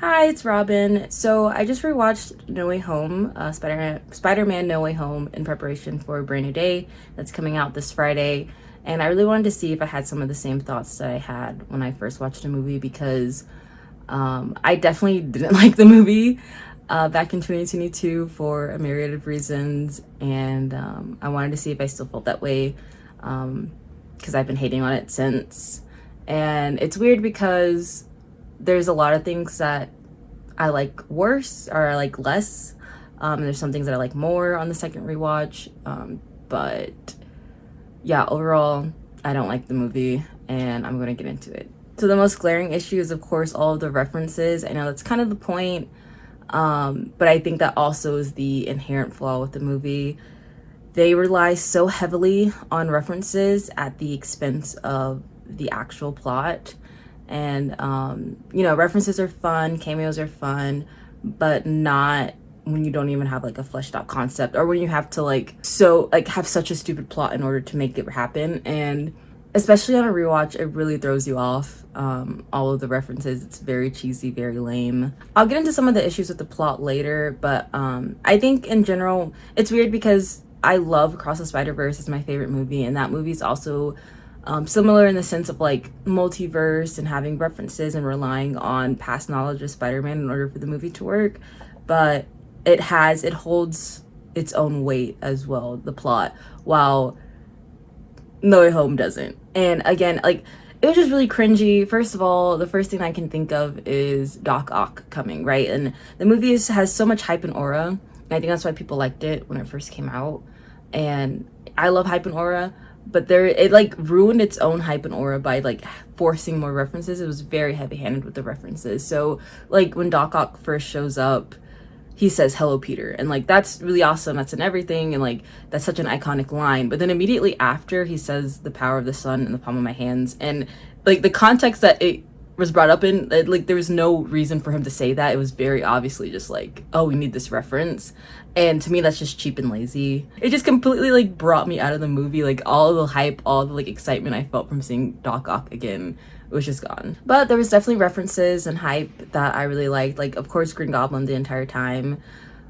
Hi, it's Robin. So I just rewatched No Way Home, Spider-Man No Way Home in preparation for a brand new day that's coming out this Friday. And I really wanted to see if I had some of the same thoughts that I had when I first watched the movie because I definitely didn't like the movie back in 2022 for a myriad of reasons. And I wanted to see if I still felt that way because I've been hating on it since. And it's weird because there's a lot of things that I like worse or I like less. There's some things that I like more on the second rewatch. But yeah, overall, I don't like the movie and I'm going to get into it. So the most glaring issue is, of course, all of the references. I know that's kind of the point, but I think that also is the inherent flaw with the movie. They rely so heavily on references at the expense of the actual plot. And references are fun, cameos are fun, but not when you don't even have like a fleshed out concept, or when you have to have such a stupid plot in order to make it happen. And especially on a rewatch, it really throws you off. All of the references, it's very cheesy, very lame. I'll get into some of the issues with the plot later, but I think in general it's weird because I love Across the Spider-Verse. It's my favorite movie, and that movie is also similar in the sense of like multiverse and having references and relying on past knowledge of Spider-Man in order for the movie to work. But it holds its own weight as well, the plot, while No Way Home doesn't. And again, like, it was just really cringy. First of all, the first thing I can think of is Doc Ock coming, right? And the movie has so much hype and aura, and I think that's why people liked it when it first came out. And I love hype and aura, but it like ruined its own hype and aura by like forcing more references. It was very heavy-handed with the references. So like when Doc Ock first shows up, he says hello Peter, and like that's really awesome, that's in everything, and like that's such an iconic line. But then immediately after, he says the power of the sun in the palm of my hands, and like the context that it was brought up in, like there was no reason for him to say that. It was very obviously just like, oh, we need this reference. And to me, that's just cheap and lazy. It just completely like brought me out of the movie. Like all the hype, all the like excitement I felt from seeing Doc Ock again was just gone. But there was definitely references and hype that I really liked. Like, of course, Green Goblin the entire time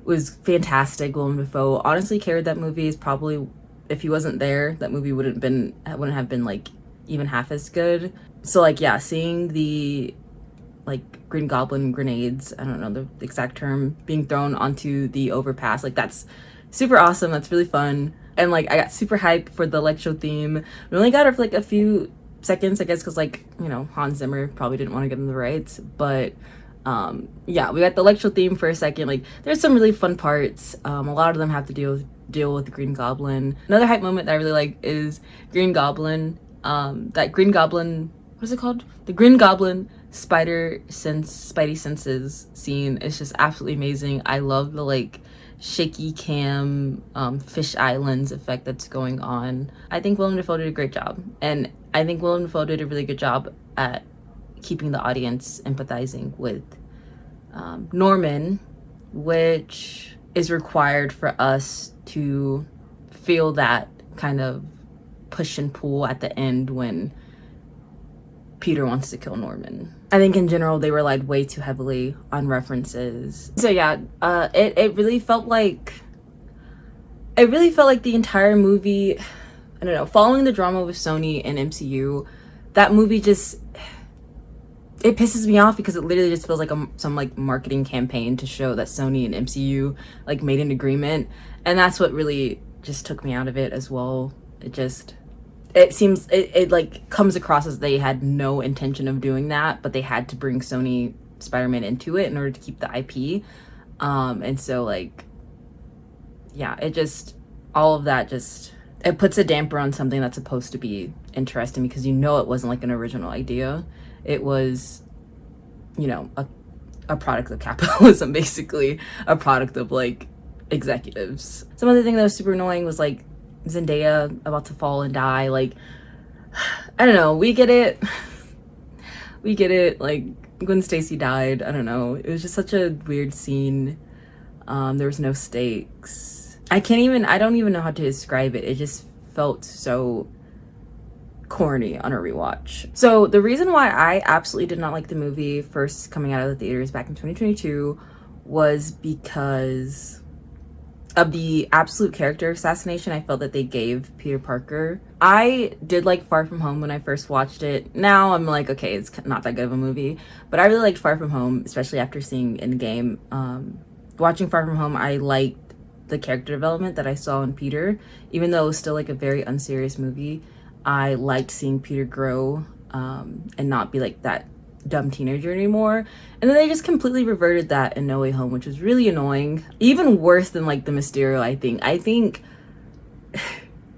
was fantastic. Willem Dafoe honestly carried that movie. Is probably, if he wasn't there, that movie wouldn't have been like even half as good. So like, yeah, seeing the like Green Goblin grenades, I don't know the exact term, being thrown onto the overpass, like that's super awesome. That's really fun. And like I got super hyped for the Electro theme. We only got it for like a few seconds, I guess, because like, you know, Hans Zimmer probably didn't want to give him the rights. But yeah, we got the Electro theme for a second. Like there's some really fun parts. A lot of them have to deal with Green Goblin. Another hype moment that I really like is Green Goblin. That Green Goblin, what is it called? The Green Goblin Spidey senses scene is just absolutely amazing. I love the like shaky cam fish islands effect that's going on. I think Willem Dafoe did a great job, and I think Willem Dafoe did a really good job at keeping the audience empathizing with Norman, which is required for us to feel that kind of push and pull at the end when Peter wants to kill Norman. I think in general they relied way too heavily on references. So yeah, it really felt like the entire movie, I don't know, following the drama with Sony and MCU, that movie just, it pisses me off because it literally just feels like some like marketing campaign to show that Sony and MCU like made an agreement, and that's what really just took me out of it as well. It seems it like comes across as they had no intention of doing that, but they had to bring Sony Spider-Man into it in order to keep the IP. And so like, yeah, all of that it puts a damper on something that's supposed to be interesting, because you know it wasn't like an original idea. It was, you know, a product of capitalism, basically a product of like executives. Some other thing that was super annoying was like Zendaya about to fall and die. Like, I don't know, we get it. Like Gwen Stacy died, I don't know, it was just such a weird scene. There was no stakes. I don't even know how to describe it. It just felt so corny on a rewatch. So the reason why I absolutely did not like the movie first coming out of the theaters back in 2022 was because of the absolute character assassination I felt that they gave Peter Parker. I did like Far From Home when I first watched it. Now I'm like, okay, it's not that good of a movie, but I really liked Far From Home, especially after seeing Endgame. Watching Far From Home, I liked the character development that I saw in Peter, even though it was still like a very unserious movie. I liked seeing Peter grow and not be like that dumb teenager anymore. And then they just completely reverted that in No Way Home, which was really annoying. Even worse than like the Mysterio, I think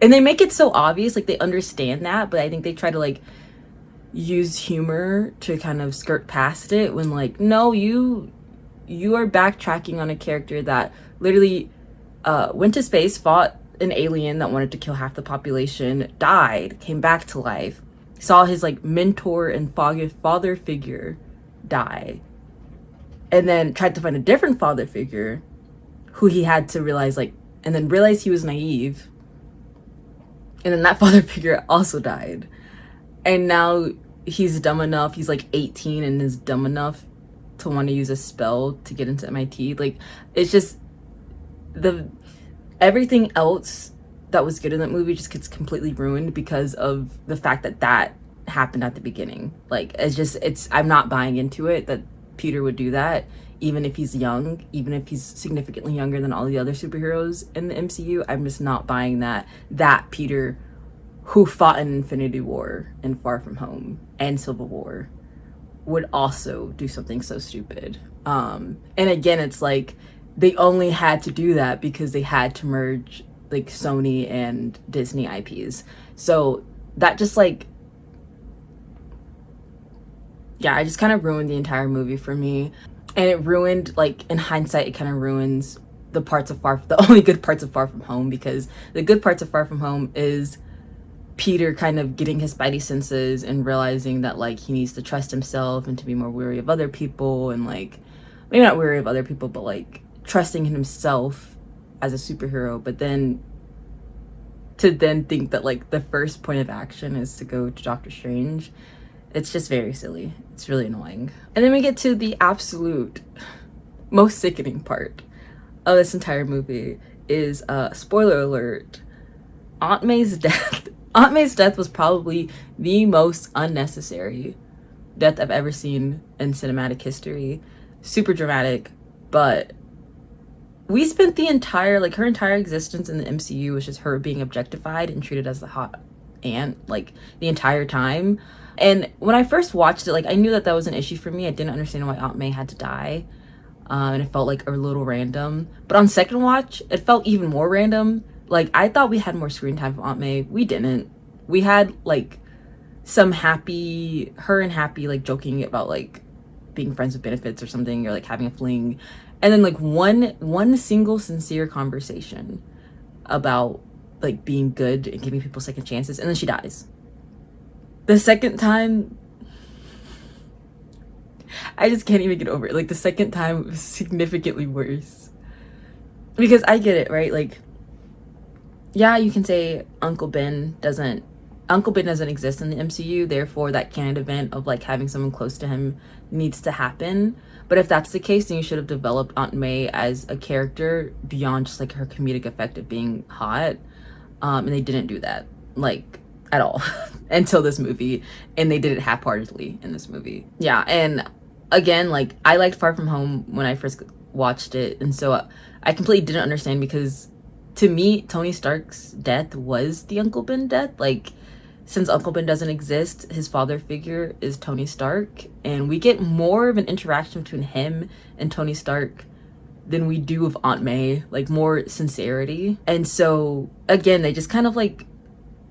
and they make it so obvious, like they understand that, but I think they try to like use humor to kind of skirt past it when like, no, you are backtracking on a character that literally went to space, fought an alien that wanted to kill half the population, died, came back to life, saw his like mentor and father figure die, and then tried to find a different father figure who he had to realize like, and then realized he was naive, and then that father figure also died, and now he's dumb enough, he's like 18 and is dumb enough to want to use a spell to get into MIT. Like, it's just everything else that was good in that movie just gets completely ruined because of the fact that that happened at the beginning. Like, I'm not buying into it that Peter would do that, even if he's young, even if he's significantly younger than all the other superheroes in the MCU. I'm just not buying that Peter, who fought in Infinity War and Far From Home and Civil War, would also do something so stupid. And again, it's like they only had to do that because they had to merge like Sony and Disney IPs. So that just like, yeah, I just kind of ruined the entire movie for me. And it ruined, like, in hindsight, it kind of ruins the only good parts of Far From Home, because the good parts of Far From Home is Peter kind of getting his spidey senses and realizing that like he needs to trust himself and to be more wary of other people, and like maybe not wary of other people, but like trusting in himself as a superhero. But then to then think that like the first point of action is to go to Doctor Strange, it's just very silly. It's really annoying. And then we get to the absolute most sickening part of this entire movie is spoiler alert, Aunt May's death. Aunt May's death was probably the most unnecessary death I've ever seen in cinematic history. Super dramatic, but we spent the entire, like, her entire existence in the MCU was just her being objectified and treated as the hot aunt, like, the entire time. And when I first watched it, like, I knew that was an issue for me. I didn't understand why Aunt May had to die. And it felt like a little random. But on second watch, it felt even more random. Like, I thought we had more screen time for Aunt May. We didn't. We had, like, her and Happy, like, joking about, like, being friends with benefits or something, or, like, having a fling. And then, like, one single sincere conversation about, like, being good and giving people second chances. And then she dies. The second time, I just can't even get over it. Like, the second time was significantly worse. Because I get it, right? Like, yeah, you can say Uncle Ben doesn't exist in the MCU, therefore that canon event of like having someone close to him needs to happen. But if that's the case, then you should have developed Aunt May as a character beyond just like her comedic effect of being hot. And they didn't do that, like, at all until this movie, and they did it half-heartedly in this movie. Yeah, and again, like, I liked Far From Home when I first watched it, and so I completely didn't understand, because to me, Tony Stark's death was the Uncle Ben death. Like, since Uncle Ben doesn't exist, his father figure is Tony Stark, and we get more of an interaction between him and Tony Stark than we do with Aunt May, like more sincerity. And so again, they just kind of like,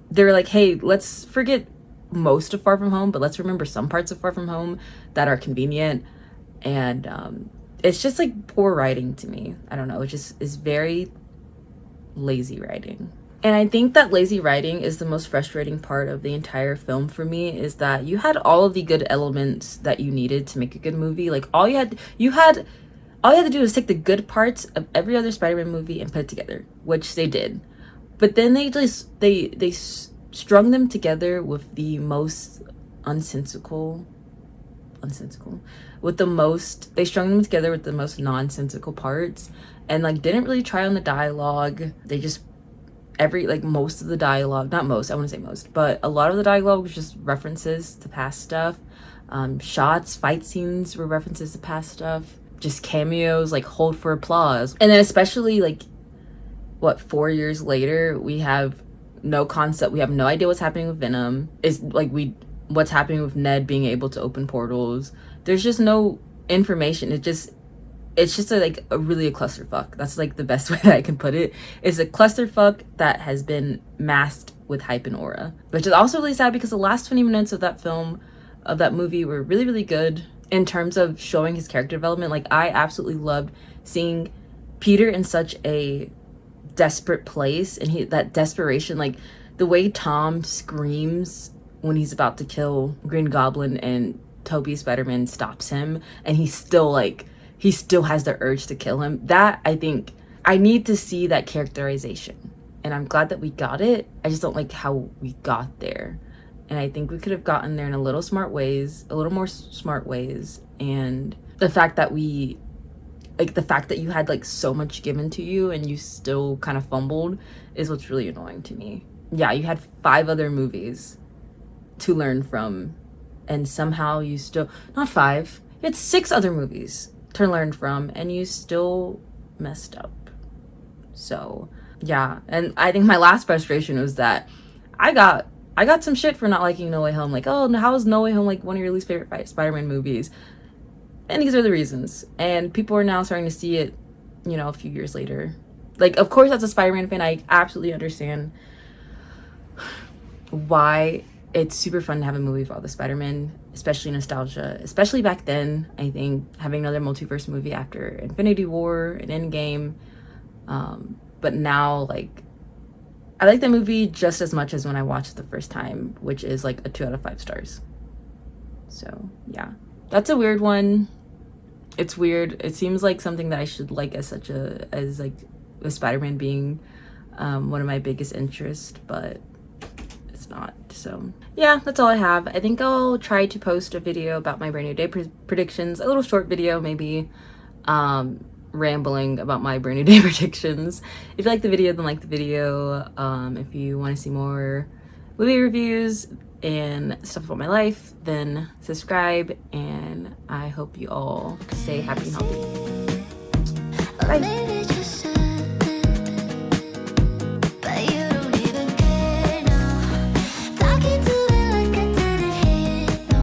they're like, hey, let's forget most of Far From Home, but let's remember some parts of Far From Home that are convenient. And it's just like poor writing to me. I don't know, it just is very lazy writing. And I think that lazy writing is the most frustrating part of the entire film for me, is that you had all of the good elements that you needed to make a good movie. Like, all you had to do is take the good parts of every other Spider-Man movie and put it together, which they did. But then they strung them together with the most they strung them together with the most nonsensical parts, and like didn't really try on the dialogue. They just most of the dialogue, not most, I wouldn't say most, but a lot of the dialogue was just references to past stuff. Fight scenes were references to past stuff, just cameos, like hold for applause. And then especially like 4 years later, we have no concept, we have no idea what's happening with Venom. Is like what's happening with Ned being able to open portals. There's just no information. It's just a clusterfuck. That's like the best way that I can put it. It's a clusterfuck that has been masked with hype and aura, which is also really sad because the last 20 minutes of that movie were really, really good in terms of showing his character development. Like, I absolutely loved seeing Peter in such a desperate place, and that desperation, like the way Tom screams when he's about to kill Green Goblin and Tobey Spider-Man stops him, and he still has the urge to kill him. That, I think, I need to see that characterization, and I'm glad that we got it. I just don't like how we got there, and I think we could have gotten there in a little more smart ways. And the fact that you had like so much given to you and you still kind of fumbled is what's really annoying to me. Yeah, you had 5 other movies to learn from, and somehow you still, not 5, you had 6 other movies to learn from, and you still messed up. So yeah, and I think my last frustration was that I got some shit for not liking No Way Home. Like, oh, how is No Way Home like one of your least favorite Spider-Man movies? And these are the reasons, and people are now starting to see it, a few years later. Like, of course, as a Spider-Man fan, I absolutely understand why it's super fun to have a movie with all the Spider-Man, especially nostalgia, especially back then. I think having another multiverse movie after Infinity War and Endgame, but now, like, I like the movie just as much as when I watched it the first time, which is like a 2 out of 5 stars. So yeah, that's a weird one. It's weird. It seems like something that I should like as with Spider-Man being one of my biggest interests, but it's not. So yeah, that's all I have. I think I'll try to post a video about my brand new day predictions, a little short video maybe, rambling about my brand new day predictions. If you like the video, then like the video. If you want to see more movie reviews and stuff about my life, then subscribe, and I hope you all stay happy and healthy. Bye.